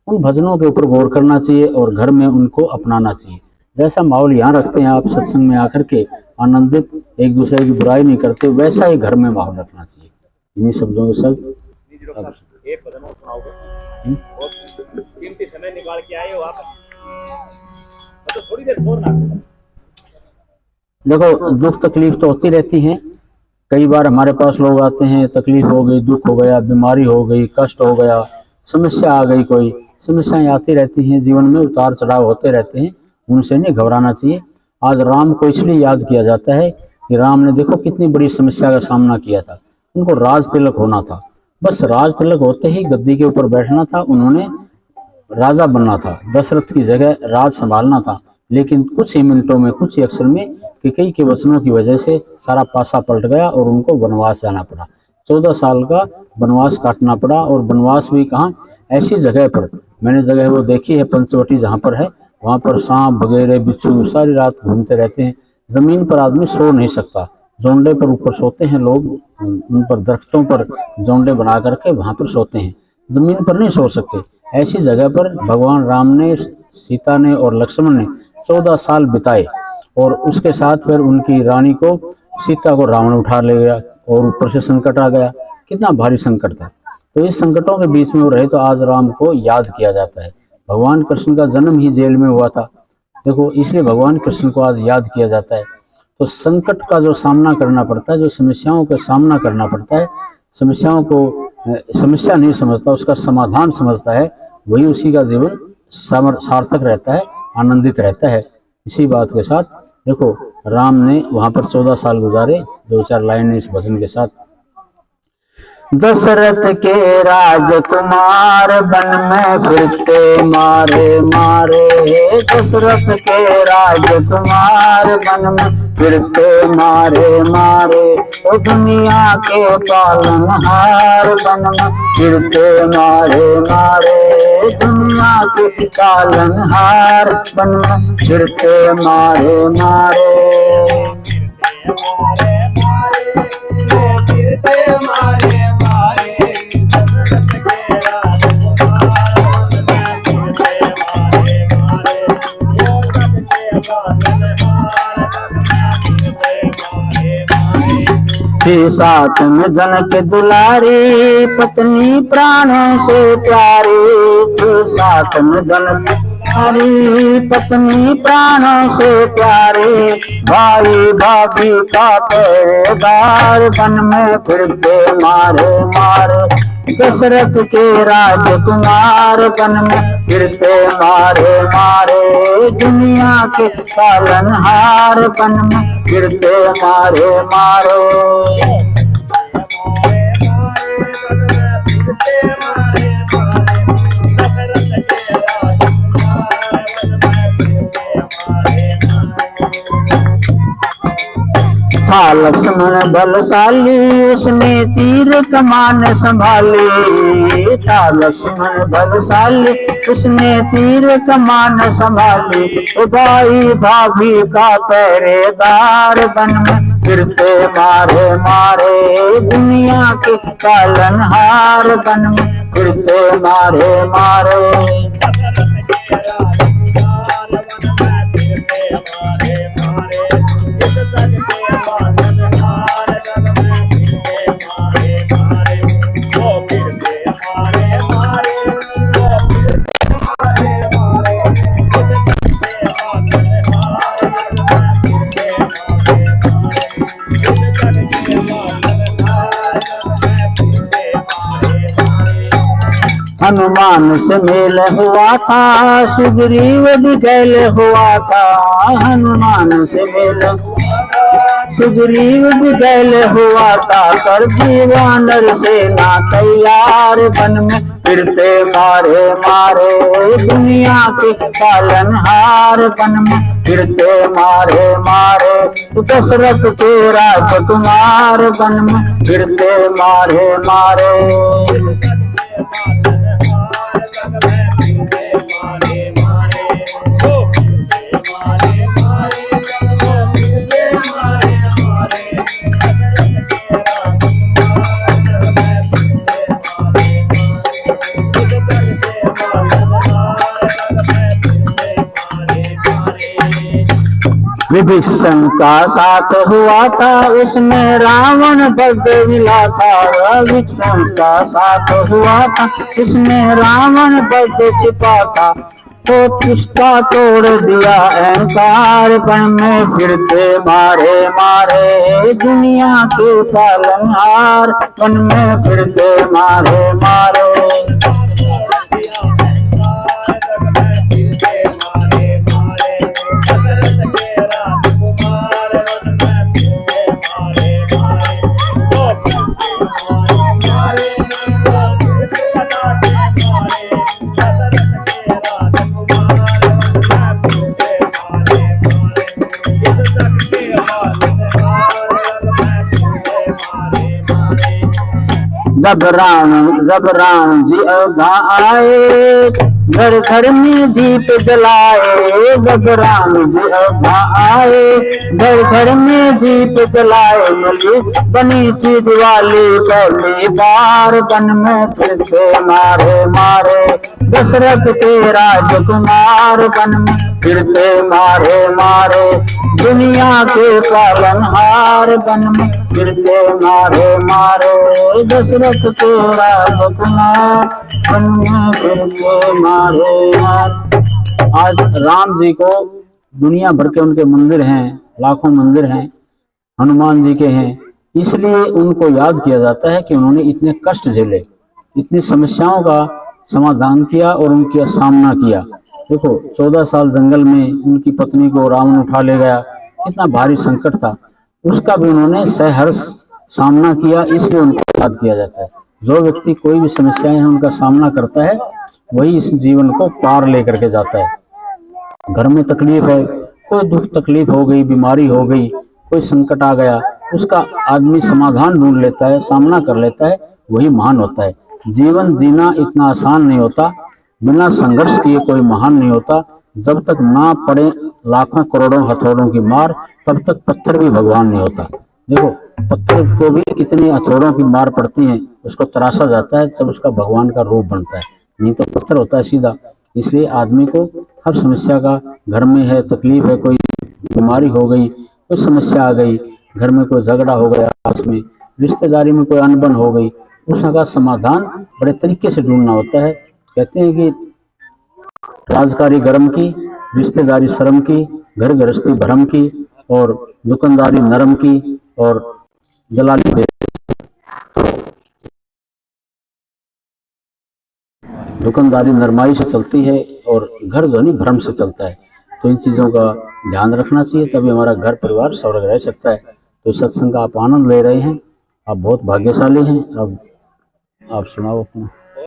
उन भजनों के ऊपर गौर करना चाहिए और घर में उनको अपनाना चाहिए। जैसा माहौल यहाँ रखते हैं आप सत्संग में आकर के आनंदित, एक दूसरे की बुराई नहीं करते, वैसा ही घर में माहौल रखना चाहिए। इन्हीं शब्दों के सब एक भजन और सुनाओगे, कीमती समय निकाल के आए हो आप, तो थोड़ी देर छोड़ना। देखो, दुख तकलीफ तो होती रहती हैं। कई बार हमारे पास लोग आते हैं, तकलीफ हो गई, दुख हो गया, बीमारी हो गई, कष्ट हो गया, समस्या आ गई, कोई समस्याएं आती रहती हैं, जीवन में उतार चढ़ाव होते रहते हैं, उनसे नहीं घबराना चाहिए। आज राम को इसलिए याद किया जाता है कि राम ने देखो कितनी बड़ी समस्या का सामना किया था। उनको राज तिलक होना था, बस राज तिलक होते ही गद्दी के ऊपर बैठना था, उन्होंने राजा बनना था, दशरथ की जगह राज संभालना था। लेकिन कुछ ही मिनटों में, कुछ ही अक्षर में कैकेयी के वचनों की वजह से सारा पासा पलट गया और उनको वनवास जाना पड़ा। 14 साल का वनवास काटना पड़ा। और वनवास भी कहाँ, ऐसी जगह पर, मैंने जगह वो देखी है पंचवटी जहाँ पर है, वहाँ पर सांप वगैरह बिच्छू सारी रात घूमते रहते हैं। जमीन पर आदमी सो नहीं सकता, जोंडे पर ऊपर सोते हैं लोग, उन पर दरख्तों पर जोंडे बना करके वहाँ पर सोते हैं, जमीन पर नहीं सो सकते। ऐसी जगह पर भगवान राम ने, सीता ने और लक्ष्मण ने 14 साल बिताए। और उसके साथ फिर उनकी रानी को, सीता को रावण उठा ले गया और ऊपर से संकट आ गया। कितना भारी संकट था। तो इस संकटों के बीच में वो रहे, तो आज राम को याद किया जाता है। भगवान कृष्ण का जन्म ही जेल में हुआ था, देखो, इसलिए भगवान कृष्ण को आज याद किया जाता है। तो संकट का जो सामना करना पड़ता है, जो समस्याओं का सामना करना पड़ता है, समस्याओं को समस्या नहीं समझता, उसका समाधान समझता है, वही उसी का जीवन सार्थक रहता है, आनंदित रहता है। इसी बात के साथ देखो, राम ने वहां पर 14 साल गुजारे। 2-4 लाइनें इस भजन के साथ। दशरथ के राजकुमार वन में फिरते मारे मारे, दशरथ के राजकुमार वन में फिरते मारे मारे, ओ दुनिया के पालनहार वन में फिरते मारे मारे, दुनिया के पालनहार वन में फिरते मारे मारे। साथ में जनक दुलारी, पत्नी प्राणों से प्यारी, साथ में जनक दुलारी, पत्नी प्राणों से प्यारे, भाई भाभी का पहरेदार वन में फिरते मारे मारे, दशरथ के राजकुमार वन में फिरते मारे मारे, दुनिया के पालनहार वन में फिरते मारे मारे। था लक्ष्मण बलशाली, उसने तीर कमान संभाली, था लक्ष्मण बलशाली, उसने तीर कमान संभाली, भाई भाभी का पहरेदार वन में फिरते मारे मारे, दुनिया के पालनहार वन में फिरते मारे मारे। हनुमान से मेल हुआ था, सुग्रीव भी गैल हुआ था, हनुमान से मेल सुग्रीव भी गैल हुआ था, कर दीवानर सेना तैयार वन में फिरते मारे मारे, दुनिया के पालनहार वन में फिरते मारे मारे, दशरथ के राजकुमार वन में फिरते मारे मारे। विभीषण का साथ हुआ था, उसमें रावण बद मिला था। विभीषण का साथ हुआ था, उसमें रावण बद छिपा था। तो किसका तोड़ दिया अहंकार, वन में फिरते मारे मारे दुनिया के पालनहार, वन में फिरते मारे मारे। जब राम जी अयोध्या आए, घर घर में दीप जलाए। जब राम जी अयोध्या आए, घर घर में दीप जलाए। मिली बनी थी दिवाली पहली बार, वन में फिरते मारे मारे दशरथ के राजकुमार, वन में फिरते मारे मारे दुनिया के पालनहार, वन में फिरते मारे मारे दशरथ के राजकुमार, वन में फिरते मारे मारे। आज राम जी को दुनिया भर के उनके मंदिर हैं, लाखों मंदिर हैं, हनुमान जी के हैं, इसलिए उनको याद किया जाता है कि उन्होंने इतने कष्ट झेले, इतनी समस्याओं का समाधान किया और उनका सामना किया। देखो 14 साल जंगल में उनकी पत्नी को रावण उठा ले गया, कितना भारी संकट था, उसका भी उन्होंने सहर्ष सामना किया, इसलिए उनको याद किया जाता है। जो व्यक्ति कोई भी समस्याएं हैं उनका सामना करता है, वही इस जीवन को पार लेकर के जाता है। घर में तकलीफ है, कोई दुख तकलीफ हो गई, बीमारी हो गई, कोई संकट आ गया, उसका आदमी समाधान ढूंढ लेता है, सामना कर लेता है, वही महान होता है। जीवन जीना इतना आसान नहीं होता, बिना संघर्ष किए कोई महान नहीं होता। जब तक ना पड़े लाखों करोड़ों हथौड़ों की मार, तब तक पत्थर भी भगवान नहीं होता। देखो पत्थर को भी कितनी हथौड़ों की मार पड़ती है, उसको तराशा जाता है, तब उसका भगवान का रूप बनता है, नहीं तो पत्थर होता है सीधा। इसलिए आदमी को हर समस्या का, घर में है तकलीफ है, कोई बीमारी हो गई, कोई समस्या आ गई, घर में कोई झगड़ा हो गया, आपस में रिश्तेदारी में कोई अनबन हो गई, उसका समाधान बड़े तरीके से ढूंढना होता है। कहते हैं कि राजकारी गर्म की, रिश्तेदारी शर्म की, घर गृहस्थी भरम की, और दुकानदारी नरम की, और दलाली दुकानदारी नरमाई से चलती है, और घर ध्वनि भ्रम से चलता है। तो इन चीज़ों का ध्यान रखना चाहिए, तभी हमारा घर परिवार स्वर्ग रह सकता है। तो सत्संग का आप आनंद ले रहे हैं, आप बहुत भाग्यशाली हैं। अब आप सुनाओ अपना।